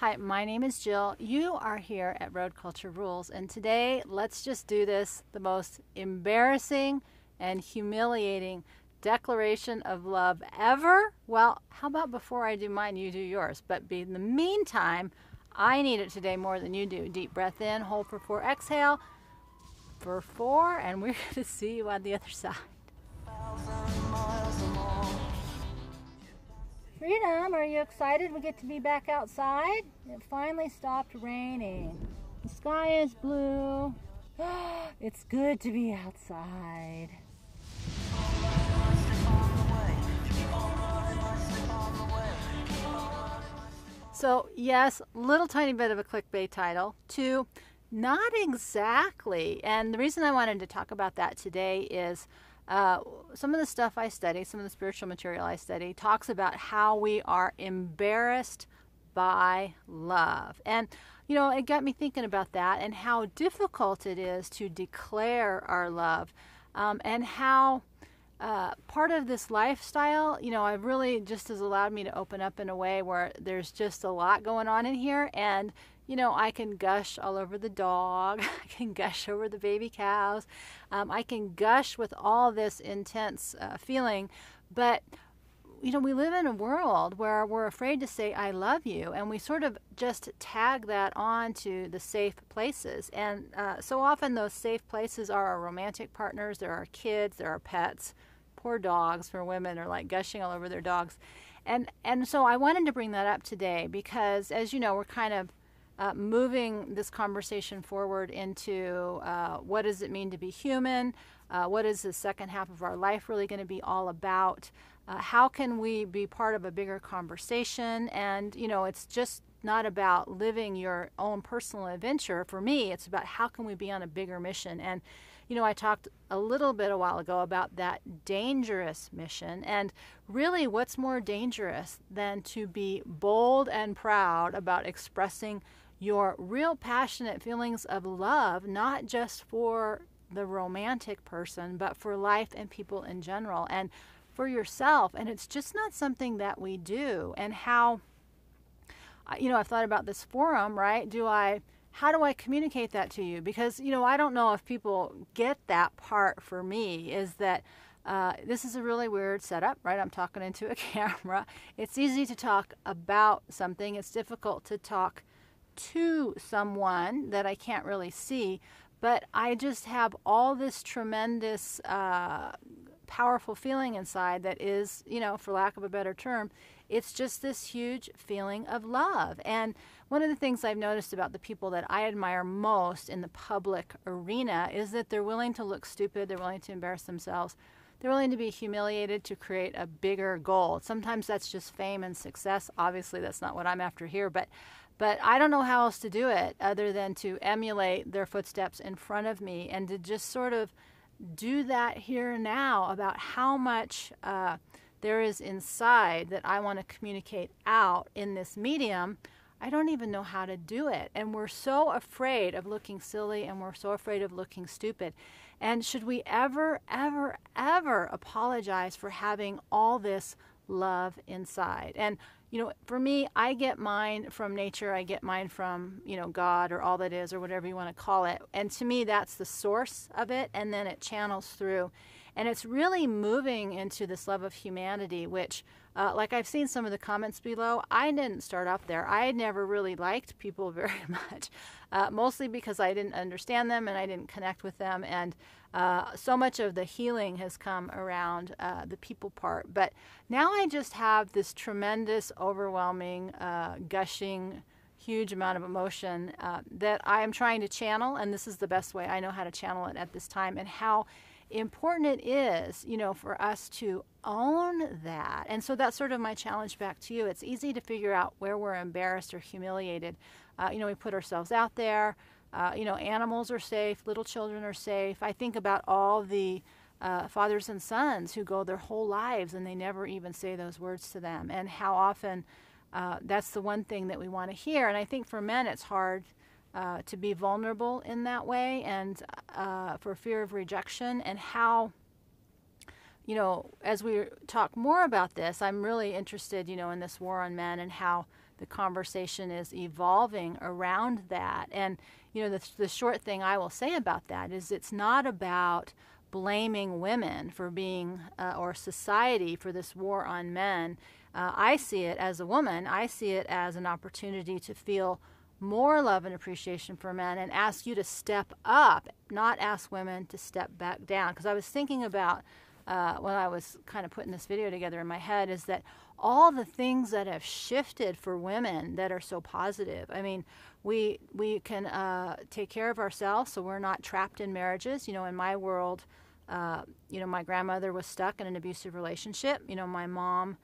Hi, my name is Jill. You are here at Road Culture Rules, and today let's just do this, the most embarrassing and humiliating declaration of love ever. Well, how about before I do mine, you do yours? But in the meantime, I need it today more than you do. Deep breath in, hold for 4, exhale for 4, and we're going to see you on the other side. Freedom, are you excited? We get to be back outside. It finally stopped raining. The sky is blue. It's good to be outside. So yes, little tiny bit of a clickbait title. 2, not exactly. And the reason I wanted to talk about that today is some of the stuff I study, some of the spiritual material I study, talks about how we are embarrassed by love. And, you know, it got me thinking about that and how difficult it is to declare our love, and how part of this lifestyle, you know, I've really just has allowed me to open up in a way where there's just a lot going on in here. And you know, I can gush all over the dog. I can gush over the baby cows. I can gush with all this intense feeling. But, you know, we live in a world where we're afraid to say, I love you. And we sort of just tag that on to the safe places. And so often those safe places are our romantic partners. They're our kids. They're our pets. Poor dogs for women are like gushing all over their dogs. And so I wanted to bring that up today because, as you know, we're kind of moving this conversation forward into what does it mean to be human? What is the second half of our life really going to be all about? How can we be part of a bigger conversation? And, you know, it's just not about living your own personal adventure. For me, it's about how can we be on a bigger mission? And, you know, I talked a little bit a while ago about that dangerous mission. And really, what's more dangerous than to be bold and proud about expressing your real passionate feelings of love, not just for the romantic person, but for life and people in general and for yourself. And it's just not something that we do. And how, you know, I've thought about this forum, right? How do I communicate that to you? Because, you know, I don't know if people get that part for me is that this is a really weird setup, right? I'm talking into a camera. It's easy to talk about something. It's difficult to talk to someone that I can't really see, but I just have all this tremendous powerful feeling inside that is, you know, for lack of a better term, it's just this huge feeling of love. And one of the things I've noticed about the people that I admire most in the public arena is that they're willing to look stupid, they're willing to embarrass themselves, they're willing to be humiliated to create a bigger goal. Sometimes that's just fame and success. Obviously, that's not what I'm after here, but I don't know how else to do it other than to emulate their footsteps in front of me and to just sort of do that here and now about how much there is inside that I want to communicate out in this medium. I don't even know how to do it. And we're so afraid of looking silly and we're so afraid of looking stupid. And should we ever, ever, ever apologize for having all this love inside? And you know, for me, I get mine from nature. I get mine from, you know, God or all that is or whatever you want to call it. And to me, that's the source of it. And then it channels through. And it's really moving into this love of humanity, which, like I've seen some of the comments below, I didn't start off there. I had never really liked people very much, mostly because I didn't understand them and I didn't connect with them. And so much of the healing has come around the people part. But now I just have this tremendous, overwhelming, gushing, huge amount of emotion that I am trying to channel. And this is the best way I know how to channel it at this time, and how important it is, you know, for us to own that. And so that's sort of my challenge back to you. It's easy to figure out where we're embarrassed or humiliated. You know, we put ourselves out there. You know, animals are safe, little children are safe. I think about all the fathers and sons who go their whole lives and they never even say those words to them, and how often that's the one thing that we want to hear. And I think for men it's hard to be vulnerable in that way, and for fear of rejection. And how, you know, as we talk more about this, I'm really interested, you know, in this war on men and how the conversation is evolving around that. And, the short thing I will say about that is it's not about blaming women for being, or society for this war on men. I see it as a woman. I see it as an opportunity to feel more love and appreciation for men and ask you to step up, not ask women to step back down. Because I was thinking about, when I was kind of putting this video together in my head, is that all the things that have shifted for women that are so positive. I mean, we can take care of ourselves so we're not trapped in marriages. In my world, my grandmother was stuck in an abusive relationship. My mom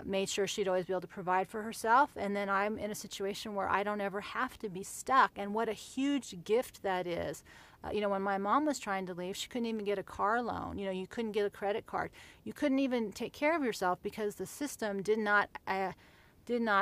made sure she'd always be able to provide for herself. And then I'm in a situation where I don't ever have to be stuck. And what a huge gift that is. When my mom was trying to leave, she couldn't even get a car loan. You couldn't get a credit card. You couldn't even take care of yourself because the system did not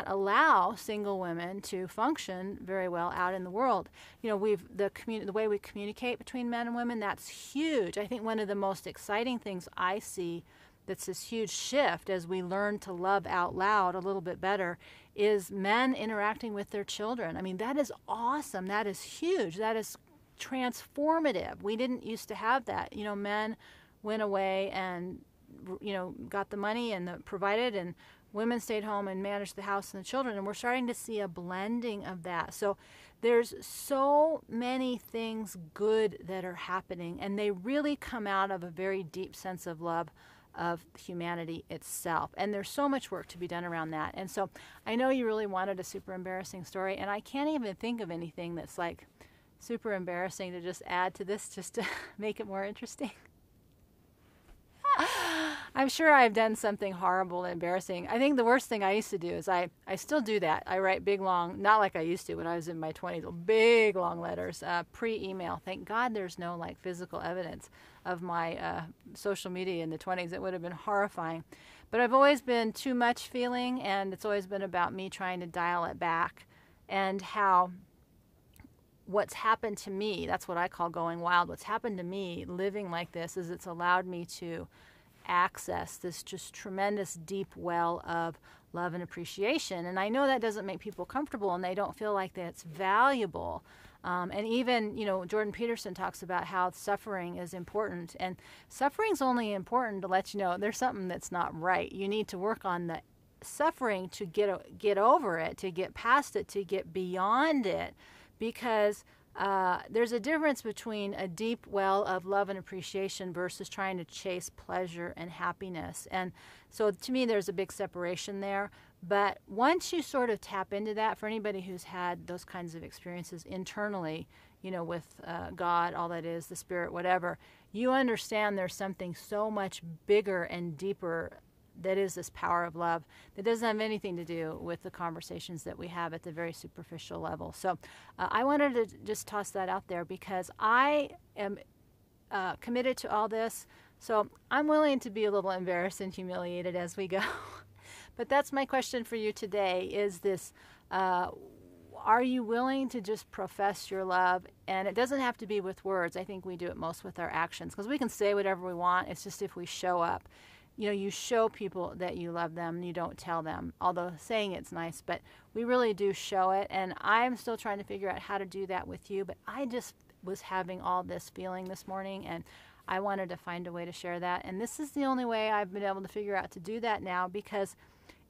allow single women to function very well out in the world. The way we communicate between men and women, that's huge. I think one of the most exciting things I see that's this huge shift as we learn to love out loud a little bit better is men interacting with their children. I mean, that is awesome. That is huge. That is transformative. We didn't used to have that. Men went away and, got the money and provided, and women stayed home and managed the house and the children. And we're starting to see a blending of that. So there's so many things good that are happening, and they really come out of a very deep sense of love of humanity itself. And there's so much work to be done around that. And so I know you really wanted a super embarrassing story, and I can't even think of anything that's like super embarrassing to just add to this just to make it more interesting. I'm sure I've done something horrible and embarrassing. I think the worst thing I used to do is I still do that. I write big, long, not like I used to when I was in my 20s, big, long letters, pre-email. Thank God there's no physical evidence of my social media in the 20s. It would have been horrifying. But I've always been too much feeling, and it's always been about me trying to dial it back, and how what's happened to me, that's what I call going wild. What's happened to me living like this is it's allowed me to access this just tremendous deep well of love and appreciation. And I know that doesn't make people comfortable, and they don't feel like that's valuable. And even, Jordan Peterson talks about how suffering is important. And suffering's only important to let you know there's something that's not right. You need to work on the suffering to get over it, to get past it, to get beyond it. Because there's a difference between a deep well of love and appreciation versus trying to chase pleasure and happiness. And so to me, there's a big separation there. But once you sort of tap into that, for anybody who's had those kinds of experiences internally, with God, all that is, the spirit, whatever, you understand there's something so much bigger and deeper that is this power of love that doesn't have anything to do with the conversations that we have at the very superficial level. So I wanted to just toss that out there because I am committed to all this. So I'm willing to be a little embarrassed and humiliated as we go. But that's my question for you today is this, are you willing to just profess your love? And it doesn't have to be with words. I think we do it most with our actions because we can say whatever we want. It's just if we show up. You show people that you love them, you don't tell them, although saying it's nice, but we really do show it. And I'm still trying to figure out how to do that with you, but I just was having all this feeling this morning, and I wanted to find a way to share that. And this is the only way I've been able to figure out to do that now, because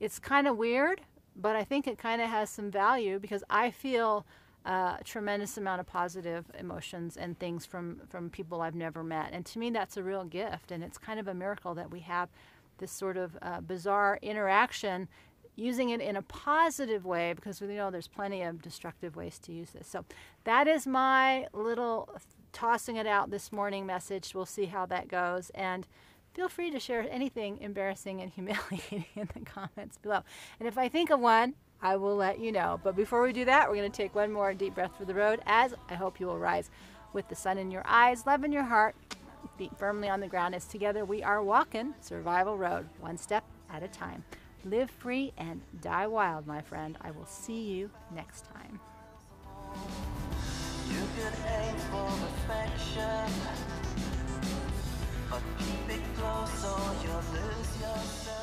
it's kind of weird, but I think it kind of has some value because I feel a tremendous amount of positive emotions and things from people I've never met. And to me, that's a real gift. And it's kind of a miracle that we have this sort of bizarre interaction, using it in a positive way, because we know there's plenty of destructive ways to use this. So that is my little tossing it out this morning message. We'll see how that goes. And feel free to share anything embarrassing and humiliating in the comments below. And if I think of one, I will let you know. But before we do that, we're going to take one more deep breath for the road, as I hope you will rise with the sun in your eyes, love in your heart, feet firmly on the ground, as together we are walking Survival Road, one step at a time. Live free and die wild, my friend. I will see you next time. You could aim for perfection, but keep it close or you'll lose yourself.